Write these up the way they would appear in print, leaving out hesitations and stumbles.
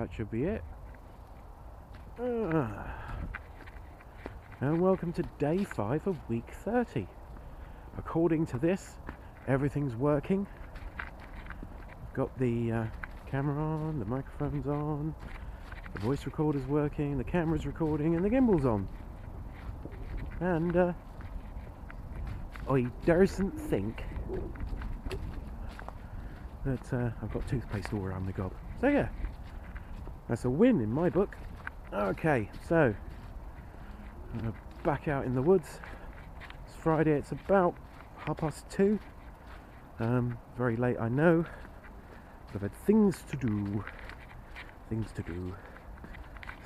That should be it. And welcome to day 5 of week 30. According to this, everything's working. Got the camera on, the microphone's on, the voice recorder's working, the camera's recording, and the gimbal's on. And I daresn't think that I've got toothpaste all around the gob. So yeah, that's a win in my book. Okay, so back out in the woods. It's Friday, it's about 2:30. Very late, I know. But I've had things to do.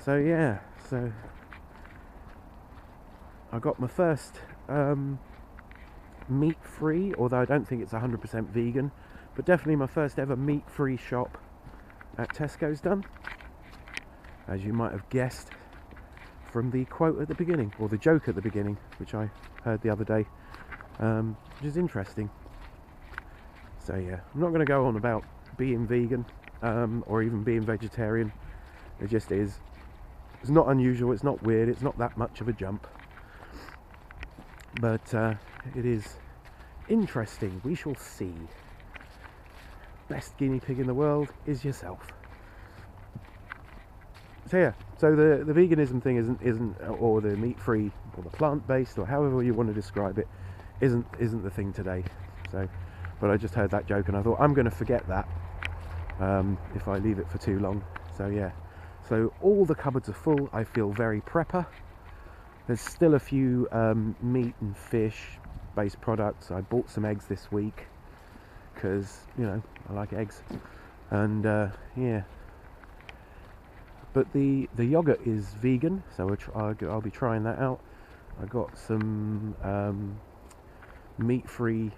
So yeah, so I got my first meat-free, although I don't think it's 100% vegan, but definitely my first ever meat-free shop at Tesco's done. As you might have guessed from the quote at the beginning, or the joke at the beginning, which I heard the other day, which is interesting. So yeah, I'm not going to go on about being vegan or even being vegetarian. It just is. It's not unusual, it's not weird, it's not that much of a jump. But it is interesting. We shall see. Best guinea pig in the world is yourself. So yeah, so the veganism thing isn't or the meat-free or the plant-based or however you want to describe it isn't the thing today. So, but I just heard that joke and I thought I'm going to forget that if I leave it for too long. So yeah, so all the cupboards are full. I feel very prepper. There's still a few meat and fish-based products. I bought some eggs this week because you know I like eggs, and yeah. But the yogurt is vegan, so I'll be trying that out. I got some meat-free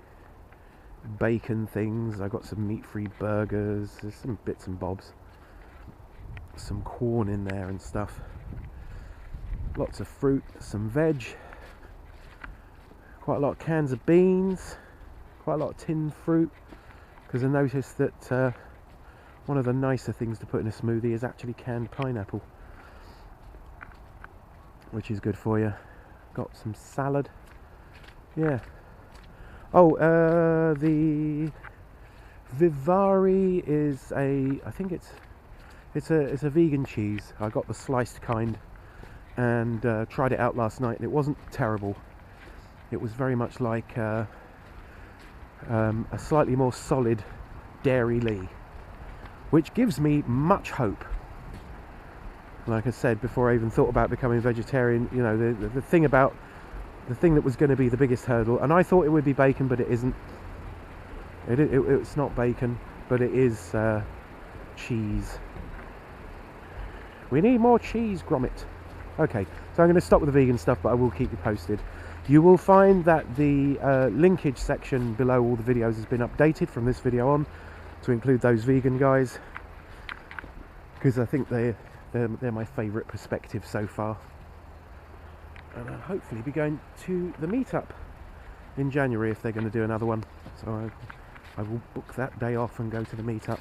bacon things. I got some meat-free burgers. There's some bits and bobs. Some corn in there and stuff. Lots of fruit, some veg. Quite a lot of cans of beans. Quite a lot of tinned fruit. Because I noticed that one of the nicer things to put in a smoothie is actually canned pineapple, which is good for you. Got some salad. Yeah. Oh, the Vivari is I think it's a vegan cheese. I got the sliced kind and tried it out last night, and it wasn't terrible. It was very much like a slightly more solid Dairy Lee, which gives me much hope. Like I said before I even thought about becoming vegetarian, you know, the thing that was going to be the biggest hurdle, and I thought it would be bacon, but it isn't. It's not bacon, but it is cheese. We need more cheese, Gromit. Okay, so I'm going to stop with the vegan stuff, but I will keep you posted. You will find that the linkage section below all the videos has been updated from this video on to include those vegan guys, because I think they're my favourite perspective so far. And I'll hopefully be going to the meetup in January if they're going to do another one. So I will book that day off and go to the meetup.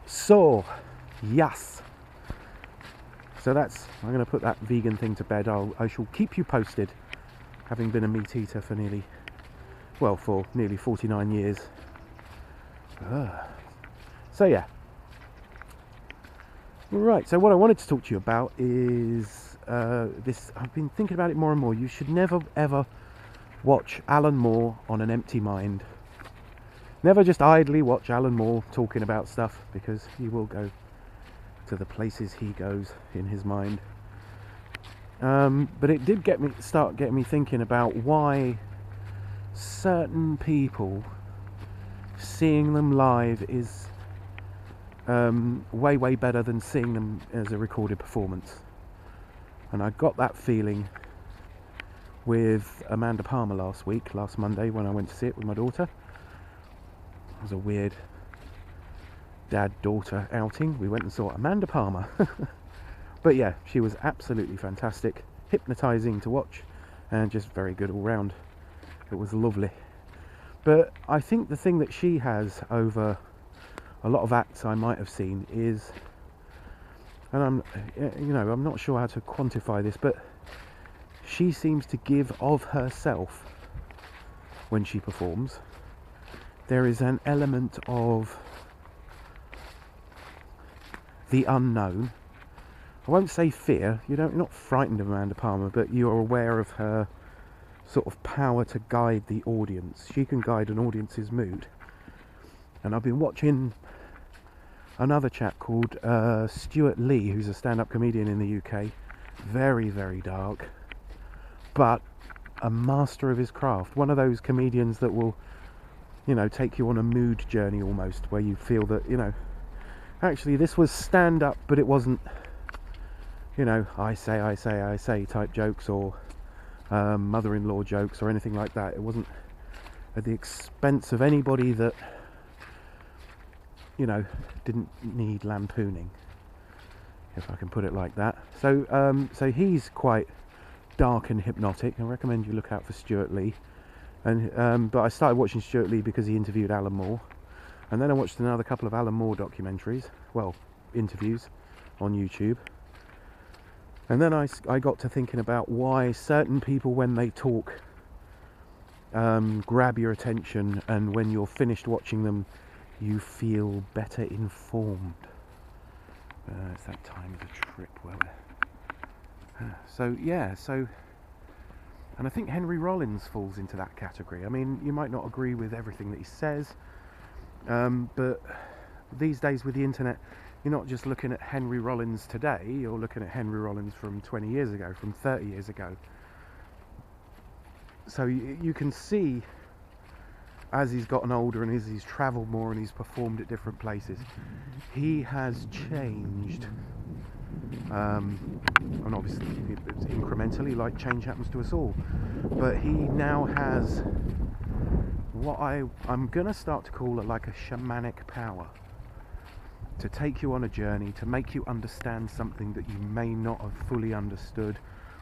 So, yes. So I'm going to put that vegan thing to bed. I shall keep you posted, having been a meat eater for nearly 49 years. So yeah. Right, so what I wanted to talk to you about is this. I've been thinking about it more and more. You should never ever watch Alan Moore on an empty mind. Never just idly watch Alan Moore talking about stuff, because he will go to the places he goes in his mind. But it did start getting me thinking about why certain people, seeing them live is way better than seeing them as a recorded performance. And I got that feeling with Amanda Palmer last Monday, when I went to see it with my daughter. It was a weird dad-daughter outing. We went and saw Amanda Palmer. But yeah, she was absolutely fantastic, hypnotising to watch, and just very good all round. It was lovely. But I think the thing that she has over a lot of acts I might have seen is, and I'm not sure how to quantify this, but she seems to give of herself when she performs. There is an element of the unknown. I won't say fear. You're not frightened of Amanda Palmer, but you're aware of her sort of power to guide the audience. She can guide an audience's mood. And I've been watching another chap called Stuart Lee, who's a stand-up comedian in the UK. Very, very dark, but a master of his craft. One of those comedians that will, take you on a mood journey almost, where you feel that, actually this was stand-up, but it wasn't, I say type jokes, or mother-in-law jokes or anything like that. It wasn't at the expense of anybody that, didn't need lampooning, if I can put it like that. So he's quite dark and hypnotic. I recommend you look out for Stuart Lee. And but I started watching Stuart Lee because he interviewed Alan Moore, and then I watched another couple of Alan Moore documentaries, interviews on YouTube. And then I got to thinking about why certain people, when they talk, grab your attention, and when you're finished watching them, you feel better informed. It's that time of the trip where we're... And I think Henry Rollins falls into that category. I mean, you might not agree with everything that he says, but these days with the internet, you're not just looking at Henry Rollins today, you're looking at Henry Rollins from 20 years ago, from 30 years ago. So you can see, as he's gotten older and as he's travelled more and he's performed at different places, he has changed. And obviously it's incrementally, like change happens to us all. But he now has what I'm going to start to call it like a shamanic power. To take you on a journey, to make you understand something that you may not have fully understood,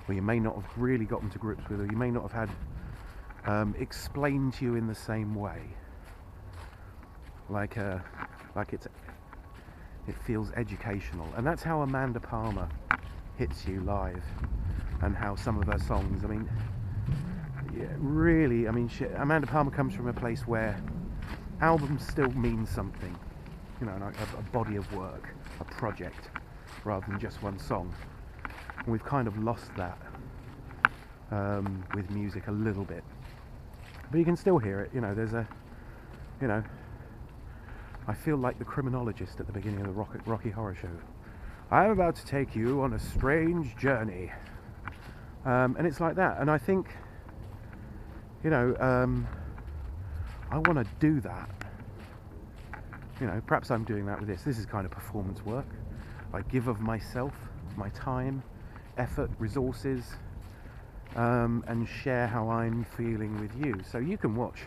or you may not have really gotten to grips with, or you may not have had explained to you in the same way. Like it feels educational, and that's how Amanda Palmer hits you live, and how some of her songs. I mean, yeah, really. I mean, Amanda Palmer comes from a place where albums still mean something. Like a body of work, a project, rather than just one song. And we've kind of lost that with music a little bit. But you can still hear it. There's a, I feel like the criminologist at the beginning of the Rocky Horror Show. I'm about to take you on a strange journey. And it's like that. And I think, I want to do that. Perhaps I'm doing that with this. This is kind of performance work. I give of myself, my time, effort, resources, and share how I'm feeling with you. So you can watch,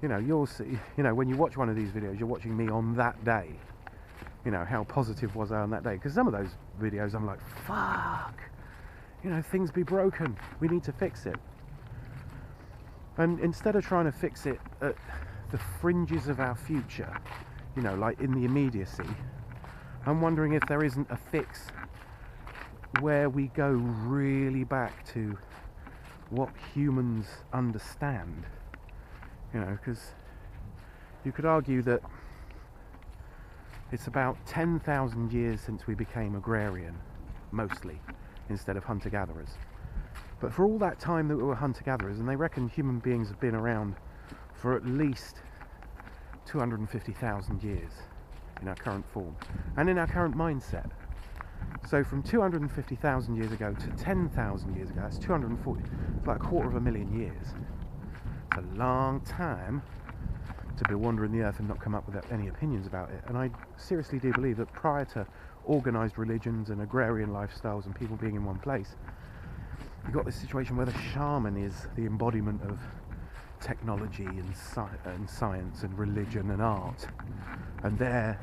you'll see, when you watch one of these videos, you're watching me on that day. How positive was I on that day? Because some of those videos I'm like, fuck, things be broken. We need to fix it. And instead of trying to fix it at the fringes of our future, like in the immediacy, I'm wondering if there isn't a fix where we go really back to what humans understand. Because you could argue that it's about 10,000 years since we became agrarian, mostly, instead of hunter-gatherers. But for all that time that we were hunter-gatherers, and they reckon human beings have been around for at least 250,000 years in our current form and in our current mindset. So from 250,000 years ago to 10,000 years ago, that's 240, it's like 250,000 years. It's a long time to be wandering the earth and not come up with any opinions about it. And I seriously do believe that prior to organised religions and agrarian lifestyles and people being in one place, you've got this situation where the shaman is the embodiment of technology and science and religion and art. And there,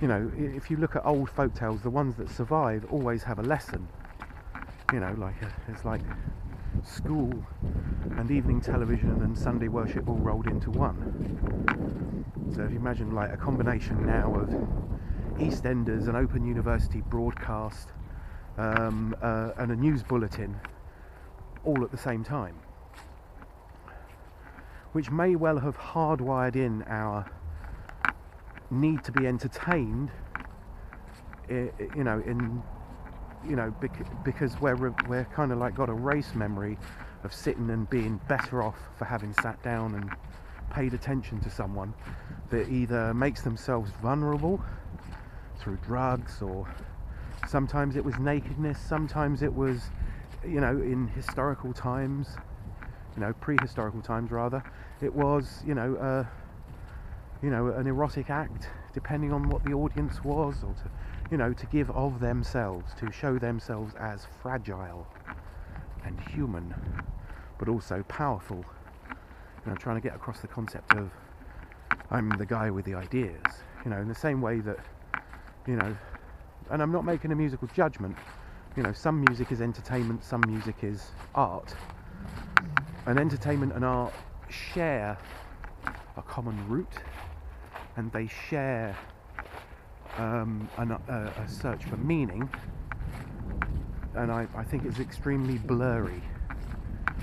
if you look at old folk tales, the ones that survive always have a lesson. It's like school and evening television and Sunday worship all rolled into one. So if you imagine like a combination now of EastEnders, an Open University broadcast, and a news bulletin all at the same time, which may well have hardwired in our need to be entertained, because we're kind of like got a race memory of sitting and being better off for having sat down and paid attention to someone that either makes themselves vulnerable through drugs, or sometimes it was nakedness, sometimes it was, in historical times, prehistorical times rather, it was, an erotic act, depending on what the audience was, or to give of themselves, to show themselves as fragile and human, but also powerful. Trying to get across the concept of I'm the guy with the ideas, in the same way that, and I'm not making a musical judgment, some music is entertainment, some music is art, and entertainment and art share a common root, and they share a search for meaning, and I think it's extremely blurry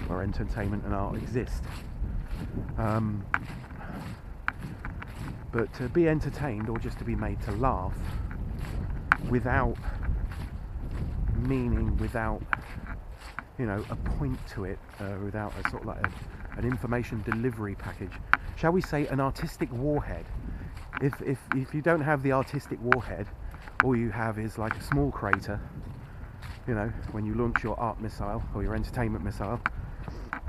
where entertainment and art exist. But to be entertained, or just to be made to laugh, without meaning, without a point to it, without a sort of like an information delivery package, shall we say an artistic warhead. If you don't have the artistic warhead, all you have is like a small crater, when you launch your art missile or your entertainment missile,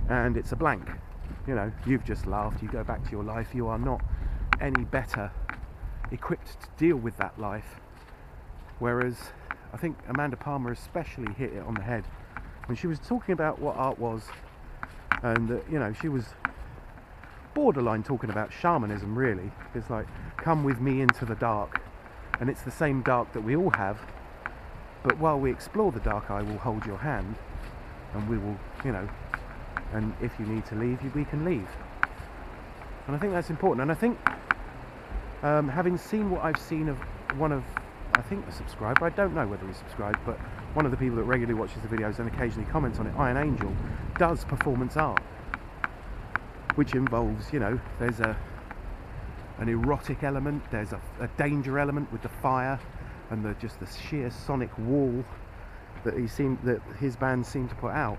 and it's a blank. You've just laughed, you go back to your life, you are not any better equipped to deal with that life. Whereas I think Amanda Palmer especially hit it on the head when she was talking about what art was, and she was borderline talking about shamanism, really. It's like, come with me into the dark, and it's the same dark that we all have, but while we explore the dark, I will hold your hand, and we will, and if you need to leave, we can leave. And I think that's important. And I think, having seen what I've seen of one of, I think, a subscriber, I don't know whether he's subscribed, but one of the people that regularly watches the videos and occasionally comments on it, Iron Angel, does performance art, which involves, there's an erotic element, there's a danger element with the fire, and just the sheer sonic wall that his band seem to put out.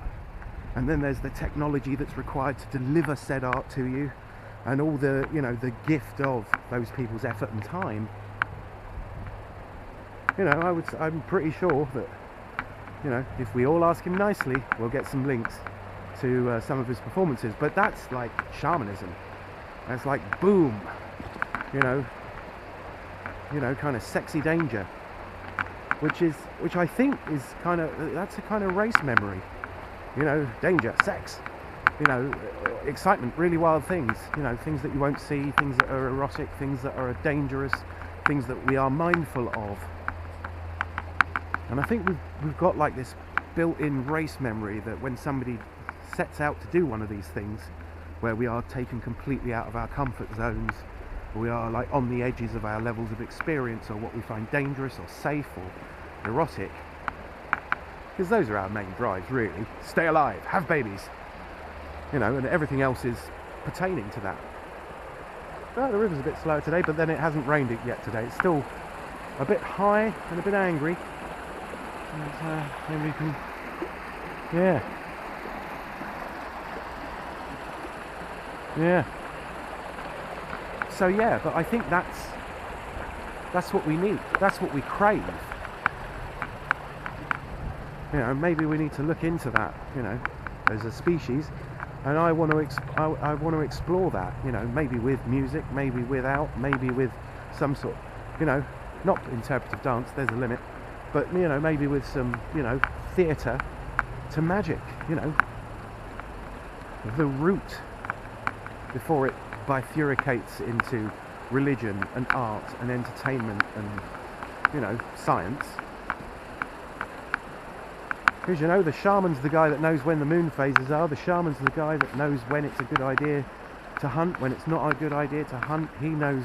And then there's the technology that's required to deliver said art to you, and all the, the gift of those people's effort and time. I'm pretty sure that, if we all ask him nicely, we'll get some links to some of his performances. But that's like shamanism. That's like boom, kind of sexy danger, which I think is that's a kind of race memory. Danger, sex, excitement, really wild things, things that you won't see, things that are erotic, things that are dangerous, things that we are mindful of. And I think we've got like this built-in race memory that when somebody sets out to do one of these things, where we are taken completely out of our comfort zones, we are like on the edges of our levels of experience, or what we find dangerous or safe or erotic, because those are our main drives, really. Stay alive, have babies, and everything else is pertaining to that. Well, the river's a bit slower today, but then it hasn't rained it yet today. It's still a bit high and a bit angry. And maybe we can, yeah. So yeah, but I think that's what we need. That's what we crave. Maybe we need to look into that. As a species, and I want to explore that. Maybe with music, maybe without, maybe with some sort. Not interpretive dance. There's a limit. But maybe with some theatre to magic. The root before it bifurcates into religion and art and entertainment and science. Because the shaman's the guy that knows when the moon phases are. The shaman's the guy that knows when it's a good idea to hunt, when it's not a good idea to hunt. He knows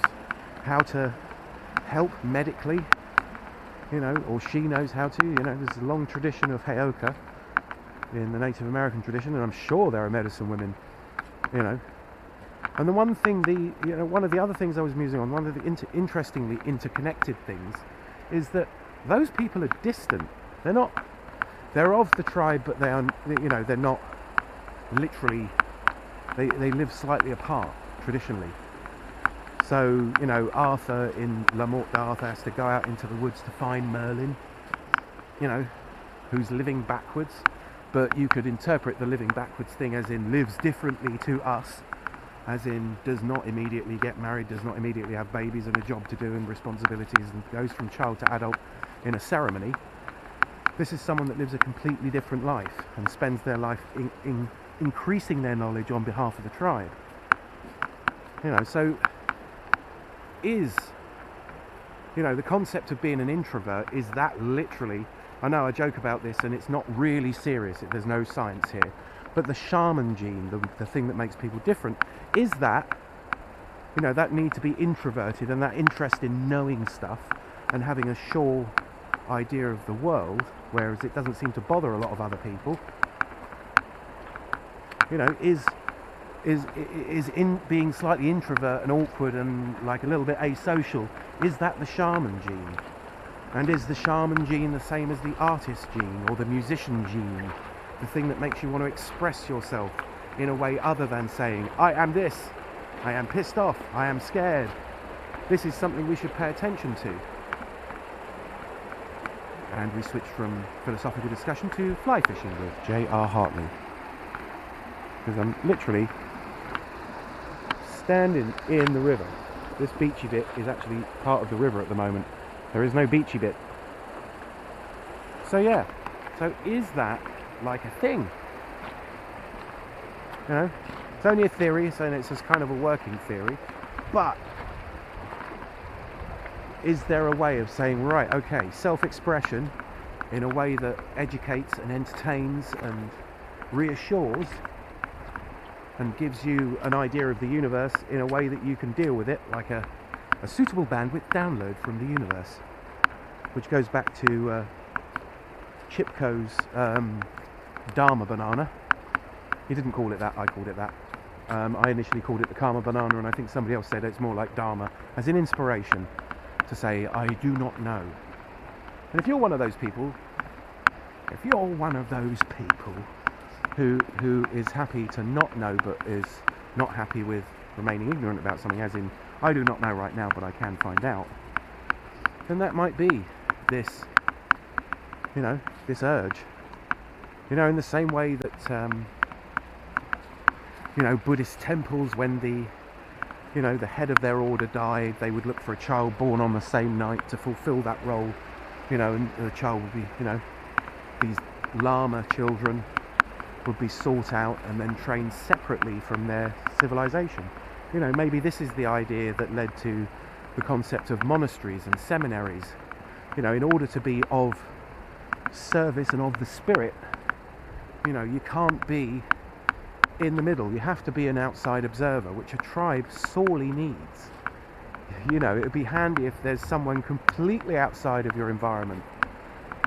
how to help medically, or she knows how to. There's a long tradition of Heyoka in the Native American tradition, and I'm sure there are medicine women, And the one thing, one of the other things I was musing on, one of the interestingly interconnected things, is that those people are distant. They're of the tribe, but they are, they're not literally. They live slightly apart traditionally. So, Arthur in La Morte d'Arthur has to go out into the woods to find Merlin, who's living backwards. But you could interpret the living backwards thing as in lives differently to us, as in does not immediately get married, does not immediately have babies and a job to do and responsibilities, and goes from child to adult in a ceremony. This is someone that lives a completely different life and spends their life in increasing their knowledge on behalf of the tribe. So is, the concept of being an introvert, is that literally, I know I joke about this and it's not really serious, there's no science here, but the shaman gene, the thing that makes people different, is that, that need to be introverted and that interest in knowing stuff and having a sure idea of the world, whereas it doesn't seem to bother a lot of other people, is in being slightly introvert and awkward and like a little bit asocial, is that the shaman gene? And is the shaman gene the same as the artist gene or the musician gene, the thing that makes you want to express yourself in a way other than saying, I am this, I am pissed off, I am scared, this is something we should pay attention to? And we switch from philosophical discussion to fly fishing with J.R. Hartley. Because I'm literally standing in the river. This beachy bit is actually part of the river at the moment. There is no beachy bit. So yeah, so is that like a thing? It's only a theory, so it's just kind of a working theory. But is there a way of saying, right, okay, self-expression in a way that educates and entertains and reassures and gives you an idea of the universe in a way that you can deal with it, like a suitable bandwidth download from the universe, which goes back to Chipko's Dharma banana. He didn't call it that, I called it that. I initially called it the Karma banana, and I think somebody else said it's more like Dharma, as in inspiration, to say, I do not know. And if you're one of those people who is happy to not know but is not happy with remaining ignorant about something, as in, I do not know right now but I can find out, then that might be this, this urge. In the same way that, Buddhist temples, when the head of their order died, they would look for a child born on the same night to fulfill that role, and the child would be, these Lama children would be sought out and then trained separately from their civilization. Maybe this is the idea that led to the concept of monasteries and seminaries. In order to be of service and of the spirit, you can't be in the middle. You have to be an outside observer, which a tribe sorely needs. It would be handy if there's someone completely outside of your environment,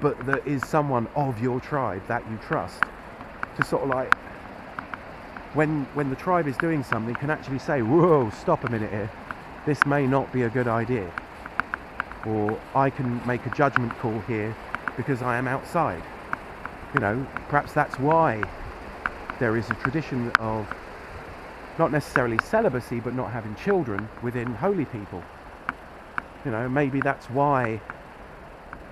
but that is someone of your tribe that you trust, to sort of like, when the tribe is doing something, can actually say, whoa, stop a minute here, this may not be a good idea, or I can make a judgment call here because I am outside. Perhaps that's why there is a tradition of not necessarily celibacy, but not having children within holy people. Maybe that's why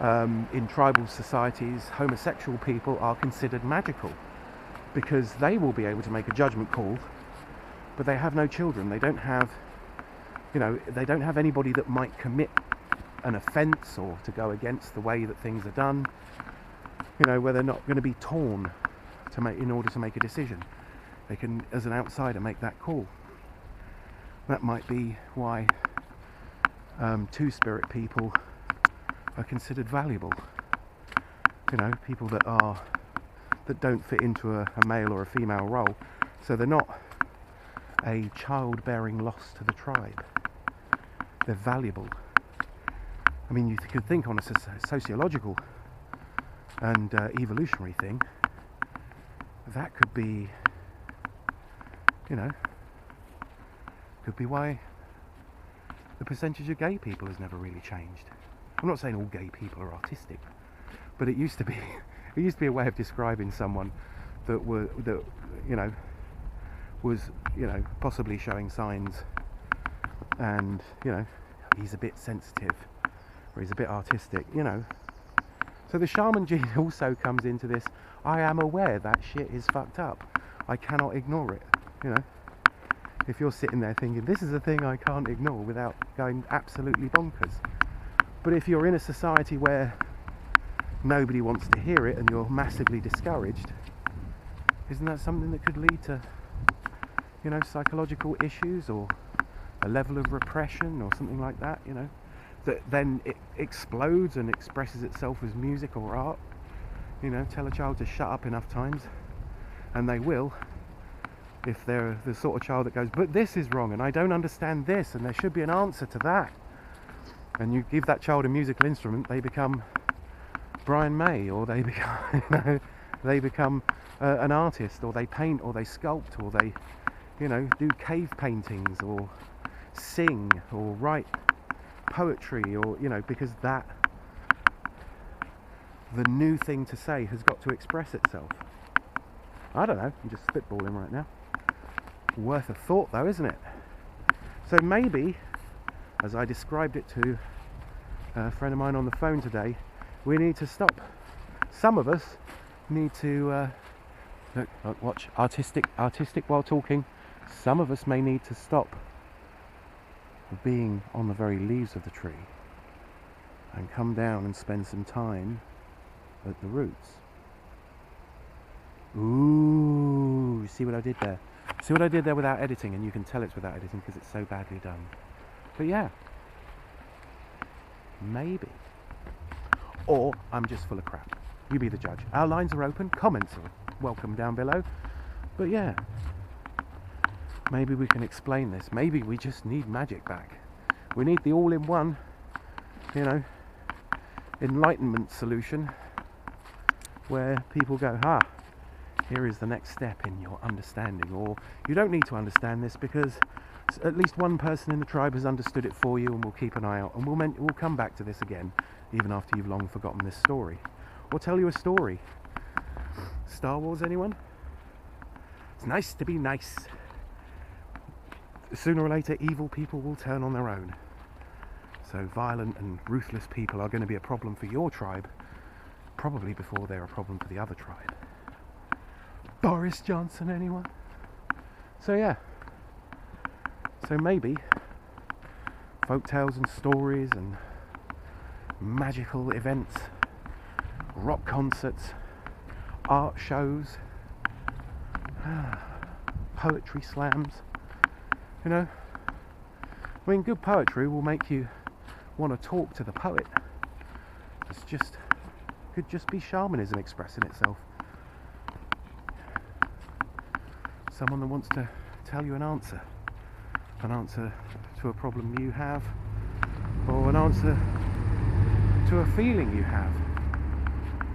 in tribal societies homosexual people are considered magical, because they will be able to make a judgment call, but they have no children. They don't have anybody that might commit an offence or to go against the way that things are done, where they're not going to be torn in order to make a decision. They can, as an outsider, make that call. That might be why two-spirit people are considered valuable. People that don't fit into a male or a female role. So they're not a childbearing loss to the tribe. They're valuable. I mean, you could think on a sociological and evolutionary thing, that could be, you know, could be why the percentage of gay people has never really changed. I'm not saying all gay people are artistic, but it used to be a way of describing someone that was possibly showing signs, and he's a bit sensitive or he's a bit artistic, So the shaman gene also comes into this. I am aware that shit is fucked up. I cannot ignore it, If you're sitting there thinking, this is a thing I can't ignore without going absolutely bonkers. But if you're in a society where nobody wants to hear it and you're massively discouraged, isn't that something that could lead to, psychological issues or a level of repression or something like that, that then it explodes and expresses itself as music or art? Tell a child to shut up enough times and they will, if they're the sort of child that goes, but this is wrong and I don't understand this and there should be an answer to that. And you give that child a musical instrument, they become Brian May, or they become an artist, or they paint, or they sculpt, or they do cave paintings, or sing, or write poetry, or because that, the new thing to say has got to express itself. I don't know, I'm just spitballing right now. Worth a thought though, isn't it? So maybe, as I described it to a friend of mine on the phone today, we need to stop. Some of us need to watch artistic while talking. Some of us may need to stop being on the very leaves of the tree and come down and spend some time at the roots. Ooh, see what I did there? See what I did there without editing? And you can tell it's without editing because it's so badly done. But yeah, maybe. Or I'm just full of crap. You be the judge. Our lines are open. Comments are welcome down below. But yeah, maybe we can explain this. Maybe we just need magic back. We need the all-in-one, enlightenment solution where people go, here is the next step in your understanding. Or you don't need to understand this because at least one person in the tribe has understood it for you, and we'll keep an eye out, and we'll come back to this again even after you've long forgotten this story, or tell you a story. Star Wars, anyone? It's nice to be nice. Sooner or later evil people will turn on their own, so violent and ruthless people are going to be a problem for your tribe probably before they're a problem for the other tribe. Boris Johnson, anyone? So yeah, so maybe folk tales and stories and magical events, rock concerts, art shows, poetry slams, I mean, good poetry will make you want to talk to the poet. Could just be shamanism expressing itself. Someone that wants to tell you an answer to a problem you have, or an answer to a feeling you have.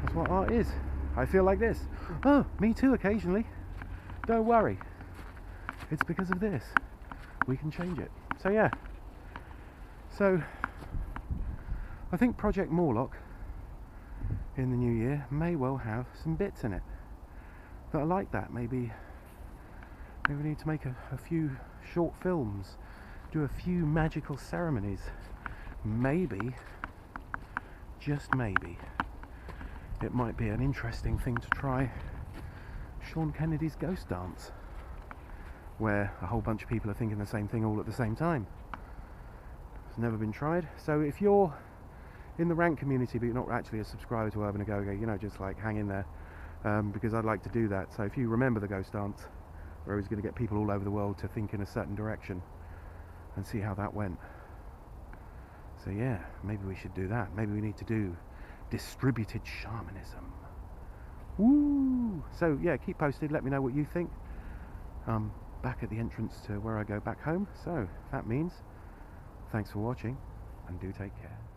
That's what art is. I feel like this. Oh, me too occasionally. Don't worry. It's because of this. We can change it. So yeah. So I think Project Morlock in the new year may well have some bits in it that are like that. Maybe we need to make a few short films, do a few magical ceremonies. Maybe, just maybe, it might be an interesting thing to try Sean Kennedy's Ghost Dance, where a whole bunch of people are thinking the same thing all at the same time. It's never been tried. So if you're in the rank community but you're not actually a subscriber to Urban Agoge, just like hang in there, because I'd like to do that. So if you remember the Ghost Dance, where I was going to get people all over the world to think in a certain direction and see how that went. So yeah, maybe we should do that. Maybe we need to do distributed shamanism. Woo! So yeah, keep posted, let me know what you think. back at the entrance to where I go back home. So that means thanks for watching, and do take care.